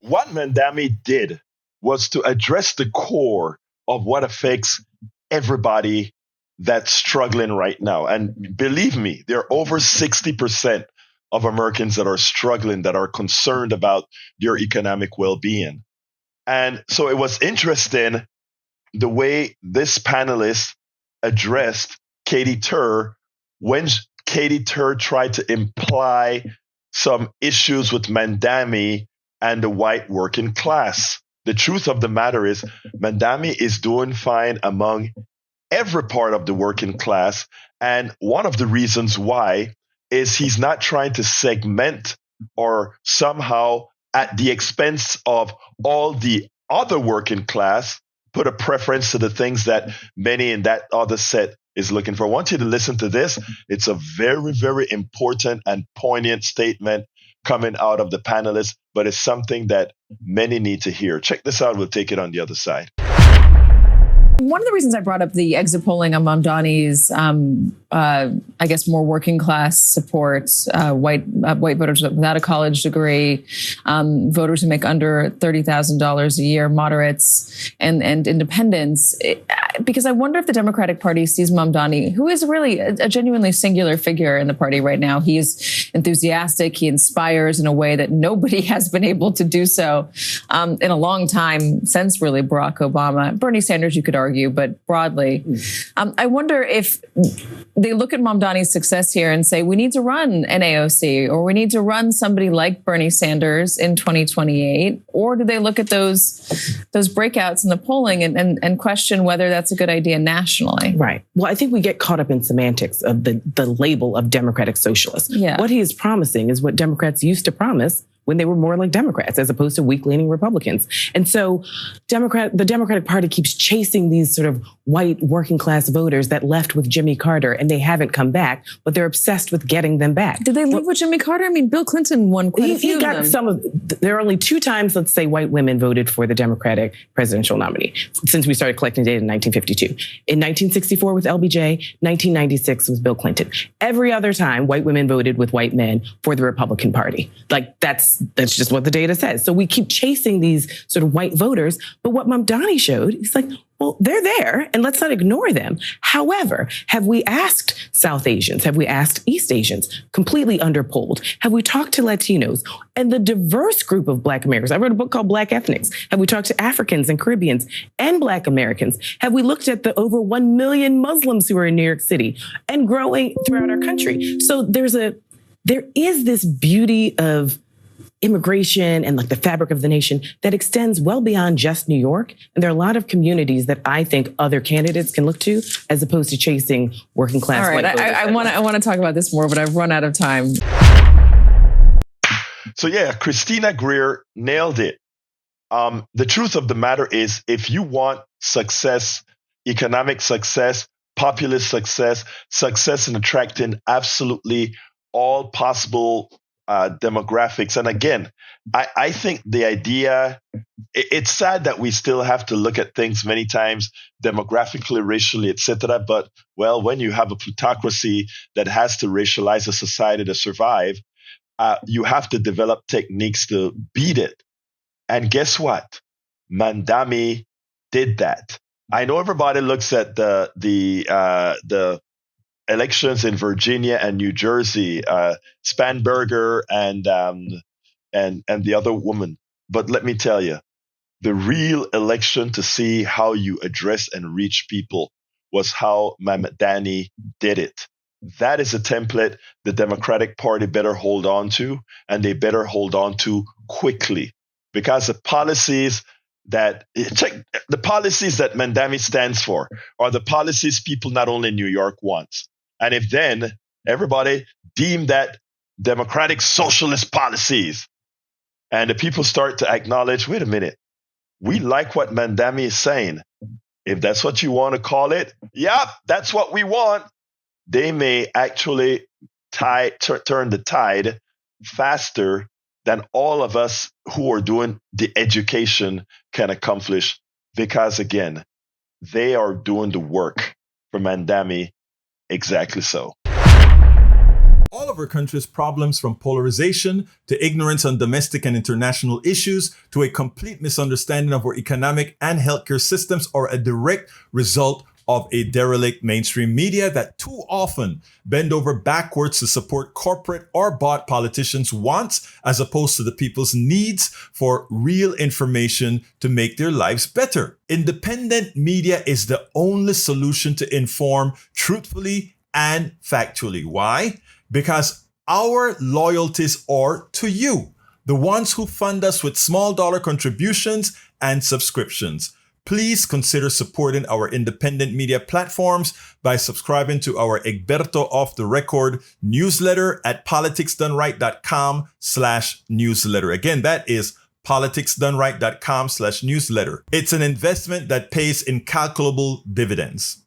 what Mamdani did was to address the core of what affects everybody that's struggling right now. And believe me, there are over 60% of Americans that are struggling, that are concerned about their economic well-being. And so it was interesting the way this panelist addressed Katy when Katy tried to imply some issues with Mamdani and the white working class. The truth of the matter is Mamdani is doing fine among every part of the working class. And one of the reasons why is he's not trying to segment or somehow at the expense of all the other working class, put a preference to the things that many in that other set is looking for. I want you to listen to this. It's a very, very important and poignant statement coming out of the panelists, but it's something that many need to hear. Check this out. We'll take it on the other side. One of the reasons I brought up the exit polling on Mamdani's, I guess, more working class support, white voters without a college degree, voters who make under $30,000 a year, moderates, and independents. Because I wonder if the Democratic Party sees Mamdani, who is really a genuinely singular figure in the party right now. He is enthusiastic. He inspires in a way that nobody has been able to do so in a long time since really Barack Obama. Bernie Sanders, you could argue, but broadly. I wonder if they look at Mamdani's success here and say, we need to run an AOC, or we need to run somebody like Bernie Sanders in 2028, or do they look at those breakouts in the polling and question whether that's a good idea nationally? Right. Well, I think we get caught up in semantics of the label of Democratic Socialist. Yeah. What he is promising is what Democrats used to promise when they were more like Democrats as opposed to weak-leaning Republicans. And so the Democratic Party keeps chasing these sort of white working class voters that left with Jimmy Carter, and they haven't come back, but they're obsessed with getting them back. Did they leave with Jimmy Carter? I mean, Bill Clinton won quite a few he got of them. some of, there are only 2 times, let's say, white women voted for the Democratic presidential nominee since we started collecting data in 1952. In 1964 with LBJ, 1996 was Bill Clinton. Every other time, white women voted with white men for the Republican Party. Like, that's just what the data says. So we keep chasing these sort of white voters. But what Mamdani showed, he's like, well, they're there, and let's not ignore them. However, have we asked South Asians? Have we asked East Asians? Completely underpolled. Have we talked to Latinos and the diverse group of Black Americans? I wrote a book called Black Ethnics. Have we talked to Africans and Caribbeans and Black Americans? Have we looked at the over 1 million Muslims who are in New York City and growing throughout our country? So there is this beauty of immigration and like the fabric of the nation that extends well beyond just New York. And there are a lot of communities that I think other candidates can look to as opposed to chasing working class. All right, I want to talk about this more, but I've run out of time. So yeah, Christina Greer nailed it. The truth of the matter is, if you want success, economic success, populist success, success in attracting absolutely all possible demographics. And again, I think the idea, it's sad that we still have to look at things many times demographically, racially, etc. But, well, when you have a plutocracy that has to racialize a society to survive, you have to develop techniques to beat it. And guess what? Mamdani did that. I know everybody looks at the elections in Virginia and New Jersey, Spanberger and the other woman. But let me tell you, the real election to see how you address and reach people was how Mamdani did it. That is a template the Democratic Party better hold on to, and they better hold on to quickly, because the policies that Mamdani stands for are the policies people not only in New York want. And if then everybody deem that democratic socialist policies, and the people start to acknowledge, wait a minute, we like what Mamdani is saying. If that's what you want to call it, yeah, that's what we want. They may actually turn the tide faster than all of us who are doing the education can accomplish, because again, they are doing the work for Mamdani. Exactly so. All of of our country's problems, from polarization to ignorance on domestic and international issues to a complete misunderstanding of our economic and healthcare systems, are a direct result of a derelict mainstream media that too often bend over backwards to support corporate or bought politicians' wants as opposed to the people's needs for real information to make their lives better. Independent media is the only solution to inform truthfully and factually. Why? Because our loyalties are to you, the ones who fund us with small dollar contributions and subscriptions. Please consider supporting our independent media platforms by subscribing to our Egberto Off the Record newsletter at politicsdoneright.com/newsletter. Again, that is politicsdoneright.com/newsletter. It's an investment that pays incalculable dividends.